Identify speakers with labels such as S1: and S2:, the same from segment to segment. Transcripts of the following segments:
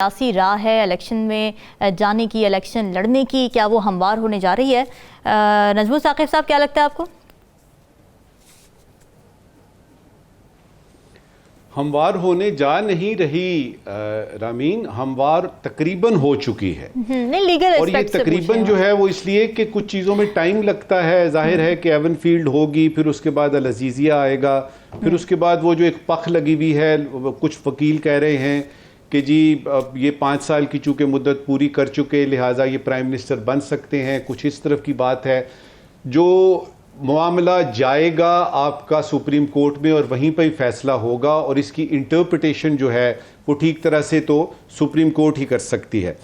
S1: सियासी राह है इलेक्शन में जाने की, इलेक्शन लड़ने की, क्या वो हमवार होने जा रही है? नजमुल साकिब साहब, क्या लगता है आपको?
S2: हमवार होने जा नहीं रही रामीन, हमवार तकरीबन हो चुकी है।
S1: नहीं, लीगल
S2: और ये तकरीबन जो है वो इसलिए कि कुछ चीज़ों में टाइम लगता है। जाहिर है कि एवन फील्ड होगी, फिर उसके बाद अल अजीज़िया आएगा, फिर उसके बाद वो जो एक पख लगी हुई है, कुछ वकील कह रहे हैं कि जी ये 5 साल की चूँकि मुद्दत पूरी कर चुके, लिहाजा ये प्राइम मिनिस्टर बन सकते हैं, कुछ इस तरफ की बात है। जो मामला जाएगा आपका सुप्रीम कोर्ट में और वहीं पर ही फैसला होगा, और इसकी इंटरप्रिटेशन जो है वो ठीक तरह से तो सुप्रीम कोर्ट ही कर सकती है।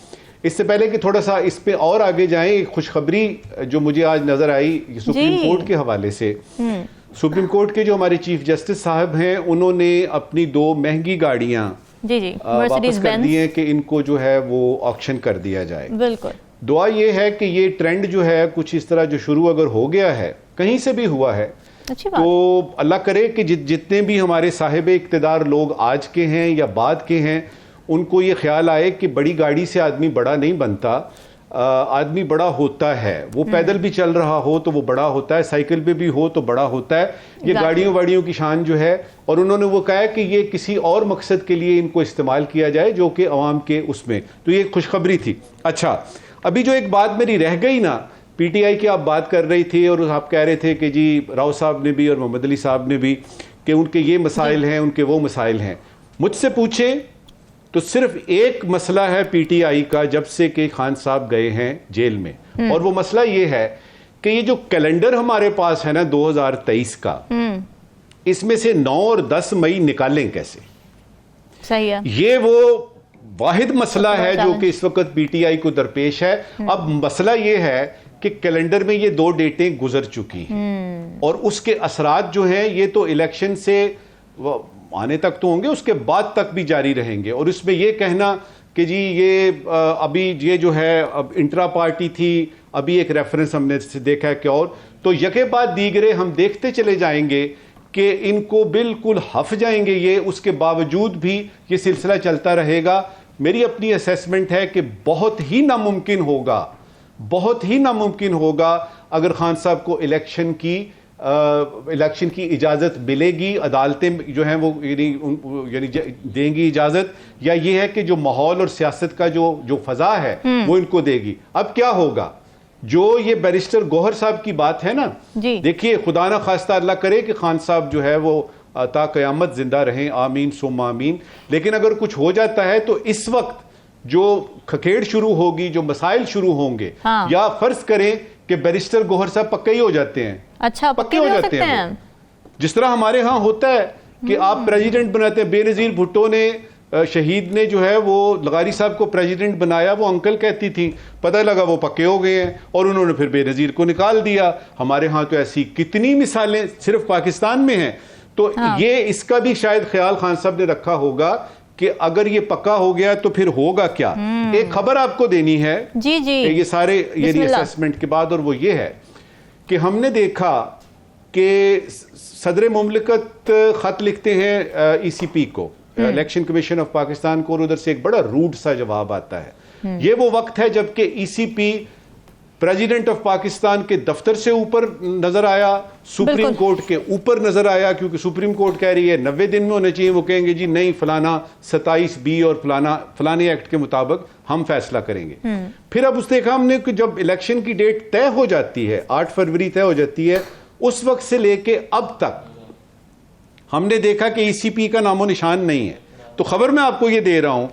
S2: इससे पहले कि थोड़ा सा इस पे और आगे जाएं, एक खुशखबरी जो मुझे आज नजर आई सुप्रीम कोर्ट के हवाले से। सुप्रीम कोर्ट के जो हमारे चीफ जस्टिस साहब हैं, उन्होंने अपनी 2 महंगी गाड़ियां वापस कर दी हैं कि इनको जो है वो ऑक्शन कर दिया जाए।
S1: बिल्कुल।
S2: दुआ ये है कि ये ट्रेंड जो है कुछ इस तरह जो शुरू अगर हो गया है, कहीं से भी हुआ है, तो अल्लाह करे कि जितने भी हमारे साहिब इक्तदार लोग आज के हैं या बाद के हैं, उनको ये ख्याल आए कि बड़ी गाड़ी से आदमी बड़ा नहीं बनता, आदमी बड़ा होता है। वो पैदल भी चल रहा हो तो वो बड़ा होता है, साइकिल पे भी हो तो बड़ा होता है। ये गाड़ियों वाड़ियों की शान जो है, और उन्होंने वो कहा कि ये किसी और मकसद के लिए इनको इस्तेमाल किया जाए जो कि अवाम के उसमें, तो ये खुशखबरी थी। अच्छा, अभी जो एक बात मेरी रह गई ना, पीटीआई की आप बात कर रही थी और आप कह रहे थे कि जी राव साहब ने भी और मोहम्मद अली साहब ने भी कि उनके ये मसाइल हैं, उनके वो मसाइल हैं। मुझसे पूछे तो सिर्फ एक मसला है पीटीआई का जब से कि खान साहब गए हैं जेल में, और वो मसला ये है कि ये जो कैलेंडर हमारे पास है ना 2023 का, इसमें से 9 और 10 मई निकालें कैसे?
S1: सही है।
S2: ये वो वाहिद मसला है जो कि इस वक्त पीटीआई को दरपेश है। अब मसला ये है कि कैलेंडर में ये 2 डेटें गुजर चुकी हैं, और उसके असरात जो हैं ये तो इलेक्शन से आने तक तो होंगे, उसके बाद तक भी जारी रहेंगे। और इसमें ये कहना कि जी ये अभी ये जो है अब इंट्रा पार्टी थी, अभी एक रेफरेंस हमने देखा है कि, और तो यके बाद दीगरे हम देखते चले जाएंगे कि इनको बिल्कुल हफ जाएंगे ये, उसके बावजूद भी ये सिलसिला चलता रहेगा। मेरी अपनी असेसमेंट है कि बहुत ही नामुमकिन होगा, बहुत ही नामुमकिन होगा अगर खान साहब को इलेक्शन की इजाज़त मिलेगी, अदालतें जो हैं वो यानी देंगी इजाज़त, या ये है कि जो माहौल और सियासत का जो फजा है वो इनको देगी। अब क्या होगा, जो ये बैरिस्टर गौहर साहब की बात है ना, देखिए खुदा ना खास्ता अल्लाह करे कि खान साहब जो है वो ता क़यामत जिंदा रहें, आमीन सुम्मा आमीन। लेकिन अगर कुछ हो जाता है तो इस वक्त जो खखेड़ शुरू होगी, जो मसाइल शुरू होंगे, या फर्ज करें कि बैरिस्टर गौहर साहब पक्के ही हो जाते हैं।
S1: अच्छा, पक्के हो जाते हैं।
S2: जिस तरह हमारे यहाँ होता है कि आप प्रेसिडेंट बनाते हैं। बेनज़ीर भुट्टो ने, शहीद ने जो है वो लगारी साहब को प्रेसिडेंट बनाया, वो अंकल कहती थी, पता लगा वो पक्के हो गए हैं और उन्होंने फिर बेनज़ीर को निकाल दिया। हमारे यहाँ तो ऐसी कितनी मिसालें सिर्फ पाकिस्तान में हैं। तो ये इसका भी शायद ख्याल खान साहब ने रखा होगा कि अगर ये पक्का हो गया तो फिर होगा क्या। एक खबर आपको देनी है
S1: जी जी,
S2: ये सारे ये असेसमेंट के बाद, और वो ये है कि हमने देखा कि सदर मुमलिकत खत लिखते हैं ईसीपी को, इलेक्शन कमीशन ऑफ पाकिस्तान को, और उधर से एक बड़ा रूड सा जवाब आता है। ये वो वक्त है जबकि ईसीपी प्रेसिडेंट ऑफ पाकिस्तान के दफ्तर से ऊपर नजर आया, सुप्रीम कोर्ट के ऊपर नजर आया, क्योंकि सुप्रीम कोर्ट कह रही है 90 दिन में होने चाहिए, वो कहेंगे जी नहीं फलाना 27B और फलाने एक्ट के मुताबिक हम फैसला करेंगे। फिर अब उस देखा हमने कि जब इलेक्शन की डेट तय हो जाती है, 8 फरवरी तय हो जाती है, उस वक्त से लेके अब तक हमने देखा कि ईसीपी का नामो निशान नहीं है। तो खबर मैं आपको ये दे रहा हूं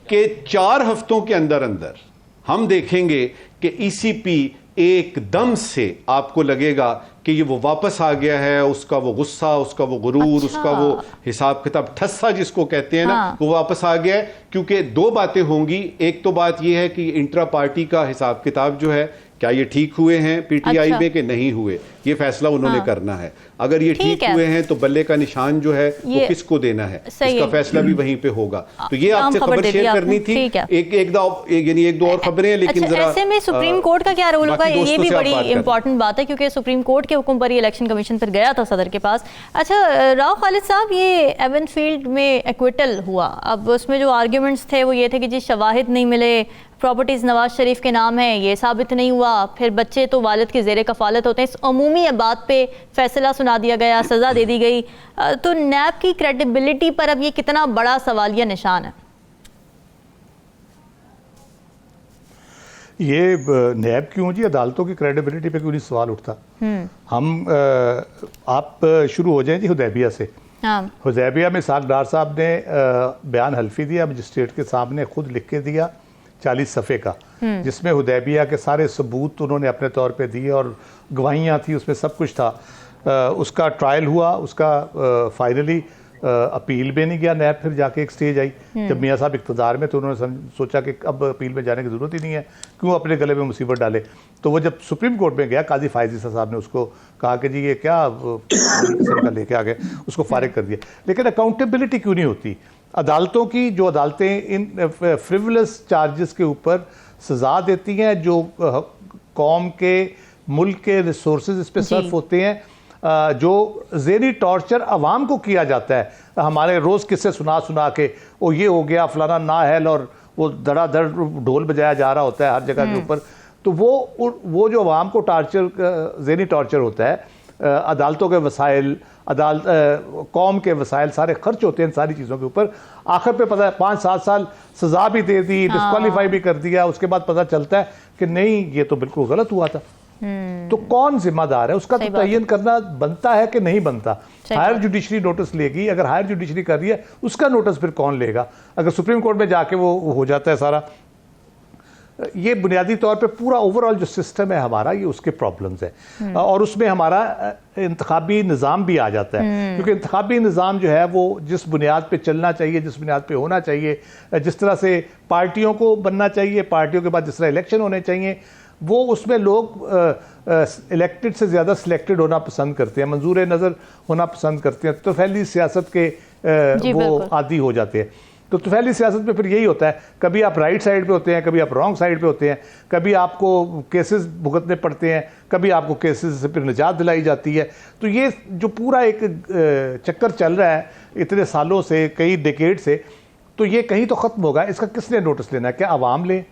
S2: कि 4 हफ्तों के अंदर अंदर हम देखेंगे कि ईसीपी एकदम से आपको लगेगा कि ये वो वापस आ गया है, उसका वो गुस्सा, उसका वो गुरूर, उसका वो हिसाब किताब ठस्सा जिसको कहते हैं ना, वो वापस आ गया है। क्योंकि 2 बातें होंगी। एक तो बात ये है कि इंट्रा पार्टी का हिसाब किताब जो है, क्या ये ठीक हुए हैं पीटीआई में कि नहीं हुए, ये फैसला उन्होंने करना है। अगर ये ठीक हुए हैं तो बल्ले का निशान जो है वो किसको देना है, इसका फैसला भी वहीं पे होगा। तो ये आपसे खबर शेयर करनी थी। एक दो और खबरें हैं, लेकिन जरा
S1: ऐसे में सुप्रीम कोर्ट का क्या रोल होगा, ये भी बड़ी इंपॉर्टेंट बात है, क्योंकि सुप्रीम कोर्ट के हुक्म पर इलेक्शन कमीशन पर गया था सदर के पास। अच्छा राव खालिद साहब, ये एवनफील्ड में एक्विटल हुआ, अब उसमें जो आर्ग्यूमेंट्स थे वो ये थे कि जी शवाहिद नहीं मिले, प्रॉपर्टीज़ नवाज शरीफ के नाम है, ये साबित नहीं हुआ, फिर बच्चे तो वालिद के ज़ेरे कफ़ालत होते हैं। इस अमूमी बात पे फैसला सुना दिया गया, सज़ा दे दी गई, तो नैब की क्रेडिबिलिटी पर अब ये कितना बड़ा सवालिया निशान है?
S3: ये नैब क्यों जी, अदालतों की क्रेडिबिलिटी पे क्यों नहीं सवाल उठता। आप शुरू हो जाएं जी हुदैबिया से। हुदैबिया में सागदार साहब ने बयान हल्फी दिया, मजिस्ट्रेट के सामने खुद लिख के दिया 40 सफ़े का, जिसमें हुदैबिया के सारे सबूत उन्होंने अपने तौर पे दिए और गवाहियाँ थी, उसमें सब कुछ था। उसका ट्रायल हुआ, उसका फाइनली अपील में नहीं गया नैब, फिर जाके एक स्टेज आई जब मियाँ साहब इक़्तिदार में, तो उन्होंने सोचा कि अब अपील में जाने की ज़रूरत ही नहीं है, क्यों अपने गले में मुसीबत डाले। तो वो जब सुप्रीम कोर्ट में गया, काजी फायजी साहब ने उसको कहा कि जी ये क्या किस्म का लेके आ गए, उसको फारिग कर दिया। लेकिन अकाउंटेबिलिटी क्यों नहीं होती अदालतों की? जो अदालतें इन फ्रिवलस चार्जेस के ऊपर सज़ा देती हैं, जो कौम के मुल्क के रिसोर्सेज इस पर सर्फ होते हैं, जो ज़ेनी टॉर्चर अवाम को किया जाता है, हमारे रोज़ किस्से सुना सुना के वो ये हो गया फलाना नाहल, और वो धड़ाधड़ ढोल बजाया जा रहा होता है हर जगह के ऊपर। तो वो जो अवाम को टॉर्चर, ज़ेनी टॉर्चर होता है, अदालतों के वसाइल, कौम के वसाइल सारे खर्च होते हैं इन सारी चीज़ों के ऊपर। आखिर पे पता है 5-7 साल सज़ा भी दे दी, डिस्क्वालीफाई भी कर दिया, उसके बाद पता चलता है कि नहीं ये तो बिल्कुल गलत हुआ था। तो कौन जिम्मेदार है उसका तो तयन करना बनता है कि नहीं बनता। हायर जुडिशरी नोटिस लेगी, अगर हायर जुडिशरी कर रही है उसका नोटिस फिर कौन लेगा? अगर सुप्रीम कोर्ट में जाके वो हो जाता है सारा, ये बुनियादी तौर पे पूरा ओवरऑल जो सिस्टम है हमारा, ये उसके प्रॉब्लम्स है। और उसमें हमारा इंतखाबी निज़ाम भी आ जाता है, क्योंकि इंतखाबी निज़ाम जो है वो जिस बुनियाद पे चलना चाहिए, जिस बुनियाद पे होना चाहिए, जिस तरह से पार्टियों को बनना चाहिए, पार्टियों के बाद जिस तरह इलेक्शन होने चाहिए, वो उसमें लोग इलेक्टेड से ज़्यादा सिलेक्टेड होना पसंद करते हैं, मंजूर नज़र होना पसंद करते हैं, तो फैली सियासत के वो आदी हो जाते हैं। तो तफैली सियासत में फिर यही होता है, कभी आप राइट साइड पे होते हैं, कभी आप रॉन्ग साइड पे होते हैं, कभी आपको केसेस भुगतने पड़ते हैं, कभी आपको केसेस से फिर निजात दिलाई जाती है। तो ये जो पूरा एक चक्कर चल रहा है इतने सालों से, कई डिकेड से, तो ये कहीं तो ख़त्म होगा। इसका किसने नोटिस लेना है? क्या आवाम ले?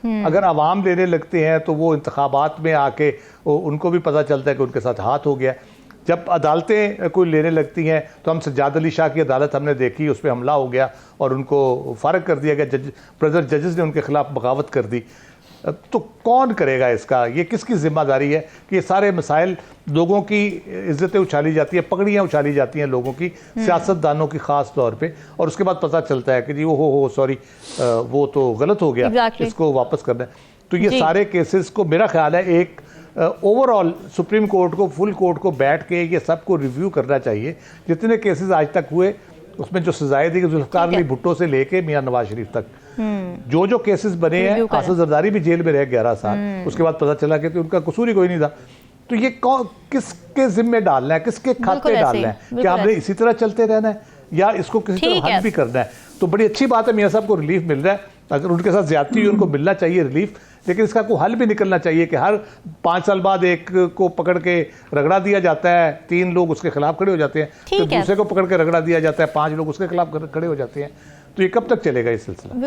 S3: अगर आवाम लेने लगते हैं तो वो इंतखाबात में आके उनको भी पता चलता है कि उनके साथ हाथ हो गया। जब अदालतें कोई लेने लगती हैं तो हम सज्जाद अली शाह की अदालत हमने देखी, उस पर हमला हो गया और उनको फ़ारिग कर दिया गया, ब्रदर जजेस ने उनके खिलाफ बगावत कर दी। तो कौन करेगा इसका? ये किसकी जिम्मेदारी है कि ये सारे मसाइल, लोगों की इज्जतें उछाली जाती हैं, पगड़ियाँ उछाली जाती हैं लोगों की, सियासतदानों की ख़ास तौर पे, और उसके बाद पता चलता है कि जी हो सॉरी वो तो गलत हो गया, इसको वापस करना है। तो ये सारे केसेस को मेरा ख्याल है एक ओवरऑल सुप्रीम कोर्ट को, फुल कोर्ट को बैठ के ये सबको रिव्यू करना चाहिए। जितने केसेस आज तक हुए उसमें जो सजाएं दी जुल्फ़िकार अली भुट्टो से लेके मियां नवाज शरीफ तक, जो केसेस बने हैं, आसिफ जरदारी भी जेल में रहे 11 साल, उसके बाद पता चला कि उनका कसूर ही कोई नहीं था। तो ये किसके जिम्मे डालना है, किसके खाते डालना है? क्या हमने इसी तरह चलते रहना है या इसको किसी तरह हल भी करना है? तो बड़ी अच्छी बात है मियां साहब को रिलीफ मिल रहा है, अगर उनके साथ ज्यादती हुई उनको मिलना चाहिए रिलीफ, लेकिन इसका कोई हल भी निकलना चाहिए कि हर 5 साल बाद एक को पकड़ के रगड़ा दिया जाता है, 3 लोग उसके खिलाफ खड़े हो जाते हैं, फिर दूसरे को पकड़ के रगड़ा दिया जाता है, 5 लोग उसके खिलाफ खड़े हो जाते हैं। तो ये कब तक चलेगा ये सिलसिला?